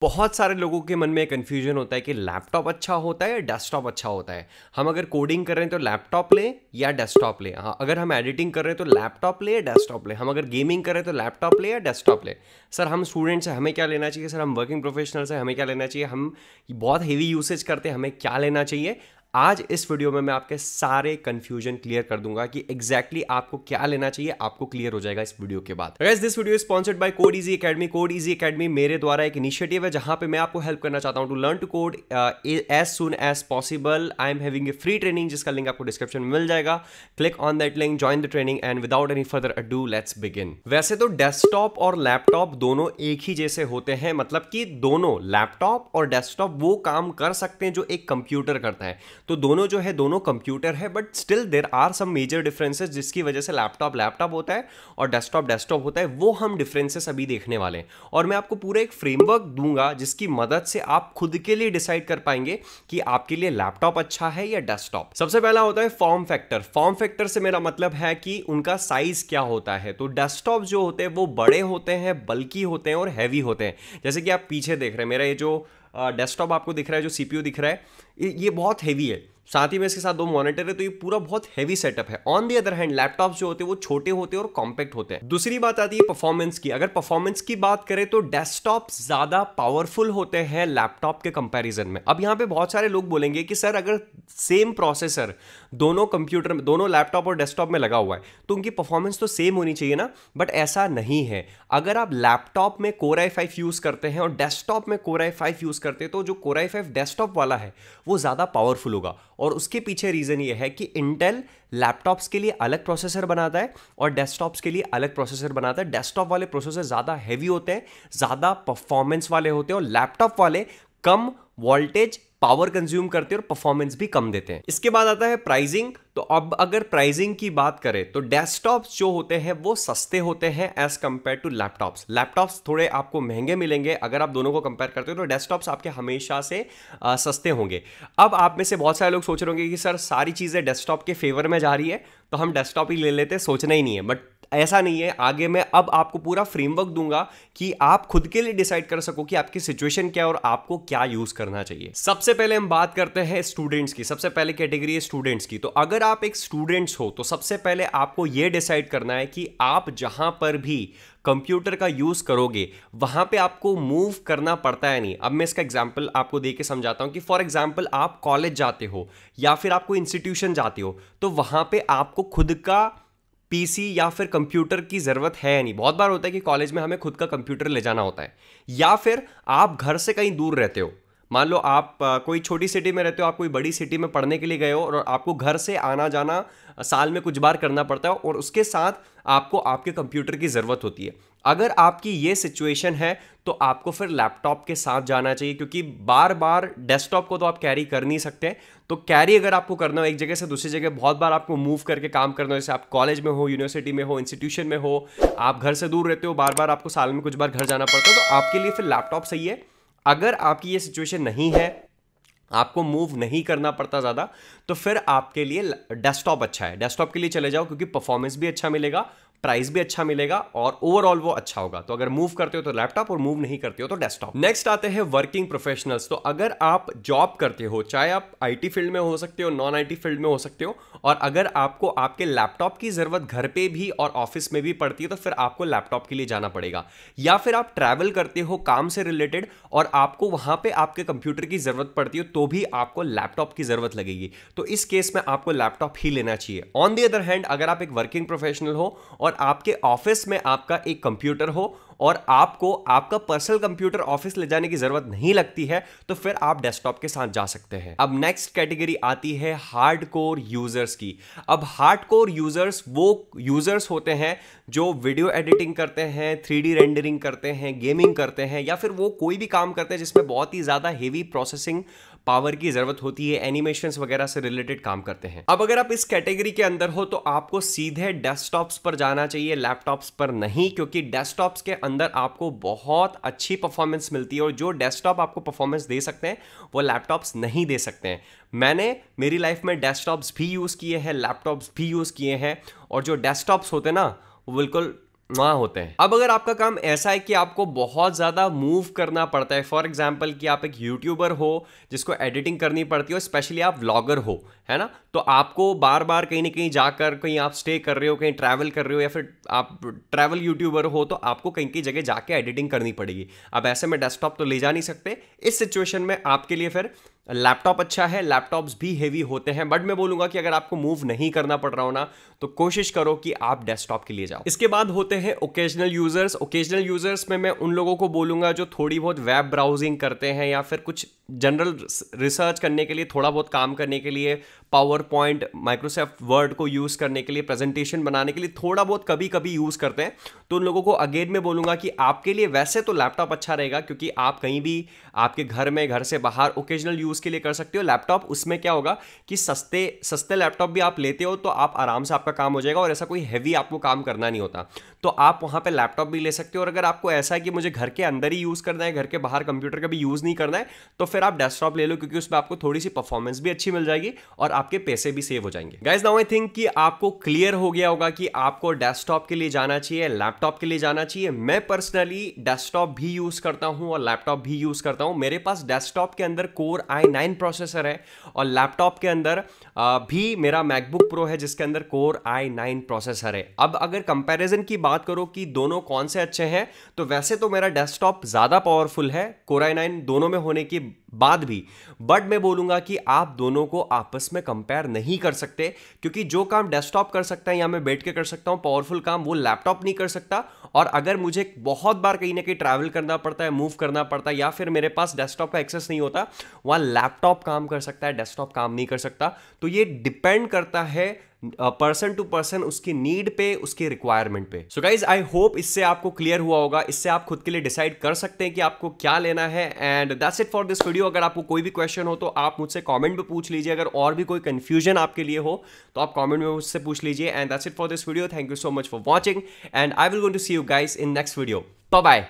बहुत सारे लोगों के मन में कन्फ्यूजन होता है कि लैपटॉप अच्छा होता है या डेस्कटॉप अच्छा होता है। हम अगर कोडिंग कर रहे हैं तो लैपटॉप लें या डेस्कटॉप लें। हाँ, अगर हम एडिटिंग कर रहे हैं तो लैपटॉप लें या डेस्कटॉप लें। हम अगर गेमिंग कर रहे हैं तो लैपटॉप लें या डेस्कटॉप लें। सर हम स्टूडेंट्स हैं, हमें क्या लेना चाहिए? सर हम वर्किंग प्रोफेशनल्स हैं, हमें क्या लेना चाहिए? हम बहुत हेवी यूसेज करते हैं, हमें क्या लेना चाहिए? आज इस वीडियो में मैं आपके सारे कंफ्यूजन क्लियर कर दूंगा कि एग्जैक्टली आपको क्या लेना चाहिए। आपको क्लियर हो जाएगा इस वीडियो के बाद। Guys, this video is sponsored by code easy academy. Code easy academy मेरे द्वारा एक इनिशिएटिव है जहां पे मैं आपको हेल्प करना चाहता हूं to learn to code as soon as possible. I am having a free training जिसका लिंक आपको डिस्क्रिप्शन में मिल जाएगा। Click on that link, join the training and without any further ado let's begin. वैसे तो डेस्कटॉप और laptop दोनों एक ही जैसे होते हैं, मतलब कि दोनों लैपटॉप और डेस्कटॉप वो काम कर सकते हैं जो एक कंप्यूटर करता है। तो दोनों जो है दोनों कंप्यूटर है, but still there are some major differences जिसकी वजह से लैपटॉप लैपटॉप होता है और डेस्कटॉप डेस्कटॉप होता है। वो हम डिफरेंसेस अभी देखने वाले हैं और मैं आपको पूरा एक फ्रेमवर्क दूंगा जिसकी मदद से आप खुद के लिए डिसाइड कर पाएंगे कि आपके लिए लैपटॉप अच्छा है या डेस्कटॉप। सबसे पहला होता है फॉर्म फैक्टर। फॉर्म फैक्टर से मेरा मतलब है कि उनका साइज क्या होता है। तो डेस्कटॉप जो होते हैं वो बड़े होते हैं, बल्कि होते हैं और हैवी होते हैं। जैसे कि आप पीछे देख रहे हैं, मेरा ये जो डेस्कटॉप आपको दिख रहा है, जो सीपीयू दिख रहा है, ये बहुत हैवी है। साथ ही में इसके साथ दो मॉनिटर है, तो ये पूरा बहुत हैवी सेटअप है। On the other hand laptop जो होते हैं वो छोटे होते हैं और कॉम्पैक्ट होते हैं। दूसरी बात आती है परफॉर्मेंस की। अगर परफॉर्मेंस की बात करें तो डेस्कटॉप ज्यादा पावरफुल होते हैं लैपटॉप के कंपैरिजन में। अब यहां पे बहुत सारे लोग बोलेंगे कि सर अगर सेम प्रोसेसर दोनों कंप्यूटर में, दोनों लैपटॉप और डेस्कटॉप में लगा हुआ है तो उनकी परफॉर्मेंस तो सेम होनी चाहिए ना। बट ऐसा नहीं है। अगर आप लैपटॉप में Core i5 यूज करते हैं और डेस्कटॉप में Core i5 यूज करते हैं तो जो Core i5 डेस्कटॉप वाला है वो ज्यादा पावरफुल होगा। और उसके पीछे रीजन ये है कि इंटेल लैपटॉप्स के लिए अलग प्रोसेसर बनाता है और डेस्कटॉप्स के लिए अलग प्रोसेसर बनाता है। डेस्कटॉप वाले प्रोसेसर ज्यादा हैवी होते हैं, ज्यादा परफॉर्मेंस वाले होते हैं, और लैपटॉप वाले कम वोल्टेज पावर कंज्यूम करते हैं और परफॉर्मेंस भी कम देते हैं। इसके बाद आता है प्राइसिंग। तो अब अगर प्राइसिंग की बात करें तो डेस्कटॉप्स जो होते हैं वो सस्ते होते हैं as compared to laptops. Laptops थोड़े आपको महंगे मिलेंगे। अगर आप दोनों को कंपेयर करते हो तो डेस्कटॉप्स आपके हमेशा से सस्ते होंगे। अब आप में से बहुत सारे लोग सोच रहे होंगे कि सर सारी चीजें डेस्कटॉप के फेवर में जा रही है तो हम डेस्कटॉप ही ले लेते, सोचना ही नहीं है। बट ऐसा नहीं है। आगे मैं अब आपको पूरा फ्रेमवर्क दूंगा कि आप खुद के लिए डिसाइड कर सको कि आपकी सिचुएशन क्या है और आपको क्या यूज करना चाहिए। सबसे पहले हम बात करते हैं स्टूडेंट्स की। सबसे पहले कैटेगरी है स्टूडेंट्स की। तो अगर आप एक स्टूडेंट्स हो तो सबसे पहले आपको यह डिसाइड करना है कि आप जहां पर भी कंप्यूटर का यूज करोगे वहां पे आपको मूव करना पड़ता है नहीं। अब मैं इसका एग्जांपल आपको दे के समझाता हूं कि फॉर एग्जांपल आप कॉलेज जाते हो या फिर आपको इंस्टीट्यूशन जाते हो तो वहां पे आपको खुद का पीसी या फिर कंप्यूटर की जरूरत है नहीं। बहुत बार होता है कि कॉलेज में हमें खुद का कंप्यूटर ले जाना होता है, या फिर आप घर से कहीं दूर रहते हो। मान लो आप कोई छोटी सिटी में रहते हो, आप कोई बड़ी सिटी में पढ़ने के लिए गए हो और आपको घर से आना जाना साल में कुछ बार करना पड़ता है और उसके साथ आपको आपके कंप्यूटर की ज़रूरत होती है। अगर आपकी ये सिचुएशन है तो आपको फिर लैपटॉप के साथ जाना चाहिए, क्योंकि बार बार डेस्कटॉप को तो आप कैरी कर नहीं सकते। तो कैरी अगर आपको करना हो एक जगह से दूसरी जगह, बहुत बार आपको मूव करके काम करना हो, जैसे आप कॉलेज में हो, यूनिवर्सिटी में हो, इंस्टीट्यूशन में हो, आप घर से दूर रहते हो, बार बार आपको साल में कुछ बार घर जाना पड़ता है, तो आपके लिए फिर लैपटॉप सही है। अगर आपकी ये सिचुएशन नहीं है, आपको मूव नहीं करना पड़ता ज़्यादा, तो फिर आपके लिए डेस्कटॉप अच्छा है। डेस्कटॉप के लिए चले जाओ क्योंकि परफॉर्मेंस भी अच्छा मिलेगा, प्राइस भी अच्छा मिलेगा और ओवरऑल वो अच्छा होगा। तो अगर मूव करते हो तो लैपटॉप और मूव नहीं करते हो तो डेस्कटॉप। नेक्स्ट आते हैं वर्किंग प्रोफेशनल्स। तो अगर आप जॉब करते हो, चाहे आप आईटी फील्ड में हो सकते हो, नॉन आईटी फील्ड में हो सकते हो, और अगर आपको आपके लैपटॉप की ज़रूरत घर पे भी और ऑफिस में भी पड़ती है तो फिर आपको लैपटॉप के लिए जाना पड़ेगा। या फिर आप ट्रैवल करते हो काम से रिलेटेड और आपको वहां पे आपके कंप्यूटर की ज़रूरत पड़ती है तो भी आपको लैपटॉप की ज़रूरत लगेगी। तो इस केस में आपको लैपटॉप ही लेना चाहिए। ऑन द अदर हैंड अगर आप एक वर्किंग प्रोफेशनल हो और आपके ऑफिस में आपका एक कंप्यूटर हो और आपको आपका पर्सनल कंप्यूटर ऑफिस ले जाने की जरूरत नहीं लगती है तो फिर आप डेस्कटॉप के साथ जा सकते हैं। अब नेक्स्ट कैटेगरी आती है हार्डकोर यूजर्स की। अब हार्डकोर यूजर्स वो यूजर्स होते हैं जो वीडियो एडिटिंग करते हैं, 3D रेंडरिंग करते हैं, गेमिंग करते हैं, या फिर वो कोई भी काम करते हैं जिसमें बहुत ही ज्यादा हेवी प्रोसेसिंग पावर की जरूरत होती है, एनिमेशंस वगैरह से रिलेटेड काम करते हैं। अब अगर आप इस कैटेगरी के अंदर हो तो आपको सीधे डेस्कटॉप्स पर जाना चाहिए, लैपटॉप्स पर नहीं, क्योंकि डेस्कटॉप्स के अंदर आपको बहुत अच्छी परफॉर्मेंस मिलती है और जो डेस्कटॉप आपको परफॉर्मेंस दे सकते हैं वो लैपटॉप्स नहीं दे सकते हैं। मैंने मेरी लाइफ में डेस्कटॉप्स भी यूज़ किए हैं, लैपटॉप्स भी यूज़ किए हैं, और जो डेस्कटॉप्स होते हैं ना वो बिल्कुल वहाँ होते हैं। अब अगर आपका काम ऐसा है कि आपको बहुत ज़्यादा मूव करना पड़ता है, फॉर एग्जांपल कि आप एक यूट्यूबर हो जिसको एडिटिंग करनी पड़ती हो, स्पेशली आप व्लॉगर हो, है ना, तो आपको बार बार कहीं ना कहीं जाकर, कहीं आप स्टे कर रहे हो, कहीं ट्रैवल कर रहे हो, या फिर आप ट्रैवल यूट्यूबर हो, तो आपको कहीं की जगह जाके एडिटिंग करनी पड़ेगी। अब ऐसे में डेस्कटॉप तो ले जा नहीं सकते। इस सिचुएशन में आपके लिए फिर लैपटॉप अच्छा है। लैपटॉप्स भी हेवी होते हैं, बट मैं बोलूंगा कि अगर आपको मूव नहीं करना पड़ रहा हो ना, तो कोशिश करो कि आप डेस्कटॉप के लिए जाओ। इसके बाद होते हैं ओकेजनल यूजर्स। ओकेजनल यूजर्स में मैं उन लोगों को बोलूंगा जो थोड़ी बहुत वेब ब्राउजिंग करते हैं, या फिर कुछ जनरल रिसर्च करने के लिए, थोड़ा बहुत काम करने के लिए, पावर पॉइंट, माइक्रोसॉफ्ट वर्ड को यूज करने के लिए, प्रेजेंटेशन बनाने के लिए थोड़ा बहुत कभी कभी यूज करते हैं। तो उन लोगों को अगेन मैं बोलूंगा कि आपके लिए वैसे तो लैपटॉप अच्छा रहेगा, क्योंकि आप कहीं भी, आपके घर में, घर से बाहर ओकेजनल यूज के लिए कर सकते हो लैपटॉप। उसमें क्या होगा कि सस्ते सस्ते लैपटॉप भी आप लेते हो तो आप आराम से, आपका काम हो जाएगा, और ऐसा कोई हैवी आपको काम करना नहीं होता, तो आप वहां पे लैपटॉप भी ले सकते हो। और अगर आपको ऐसा है कि मुझे घर के अंदर ही यूज करना है, घर के बाहर कंप्यूटर का भी यूज नहीं करना है, तो फिर आप डेस्कटॉप ले लो, क्योंकि उसमें आपको थोड़ी सी परफॉर्मेंस भी अच्छी मिल जाएगी और आपके पैसे भी सेव हो जाएंगे। गाइस, नाउ आई थिंक कि आपको क्लियर हो गया होगा कि आपको डेस्कटॉप के लिए जाना चाहिए, लैपटॉप के लिए जाना चाहिए। मैं पर्सनली डेस्कटॉप भी यूज करता हूं और लैपटॉप भी यूज करता हूं। मेरे पास डेस्कटॉप के अंदर कोर i9 प्रोसेसर है, और लैपटॉप के अंदर भी मेरा मैकबुक प्रो है जिसके अंदर कोर i9 प्रोसेसर है। अब अगर कंपैरिजन की बात करो कि दोनों कौन से अच्छे हैं, तो वैसे तो मेरा डेस्कटॉप ज्यादा पावरफुल है कोर i9 दोनों में होने के बाद भी, बट मैं बोलूंगा कि आप दोनों को आपस में कंपेयर नहीं कर सकते, क्योंकि जो काम डेस्कटॉप कर सकता है या मैं बैठ के कर सकता हूं पावरफुल काम, वो लैपटॉप नहीं कर सकता। और अगर मुझे बहुत बार कहीं ना कहीं ट्रैवल करना पड़ता है, मूव करना पड़ता है, या फिर मेरे पास डेस्कटॉप का एक्सेस नहीं होता, वहां लैपटॉप काम कर सकता है, डेस्कटॉप काम नहीं कर सकता। तो ये डिपेंड करता है पर्सन टू पर्सन, उसकी नीड पे, उसकी रिक्वायरमेंट पे। सो गाइज, आई होप इससे आपको क्लियर हुआ होगा। इससे आप खुद के लिए डिसाइड कर सकते हैं कि आपको क्या लेना है। And that's it for this video. अगर आपको कोई भी क्वेश्चन हो तो आप मुझसे कमेंट में पूछ लीजिए। अगर और भी कोई कंफ्यूजन आपके लिए हो तो आप कमेंट में मुझसे पूछ लीजिए। And that's it for this video. Thank you so much for watching, and I will going to see you guys in next video. Bye bye.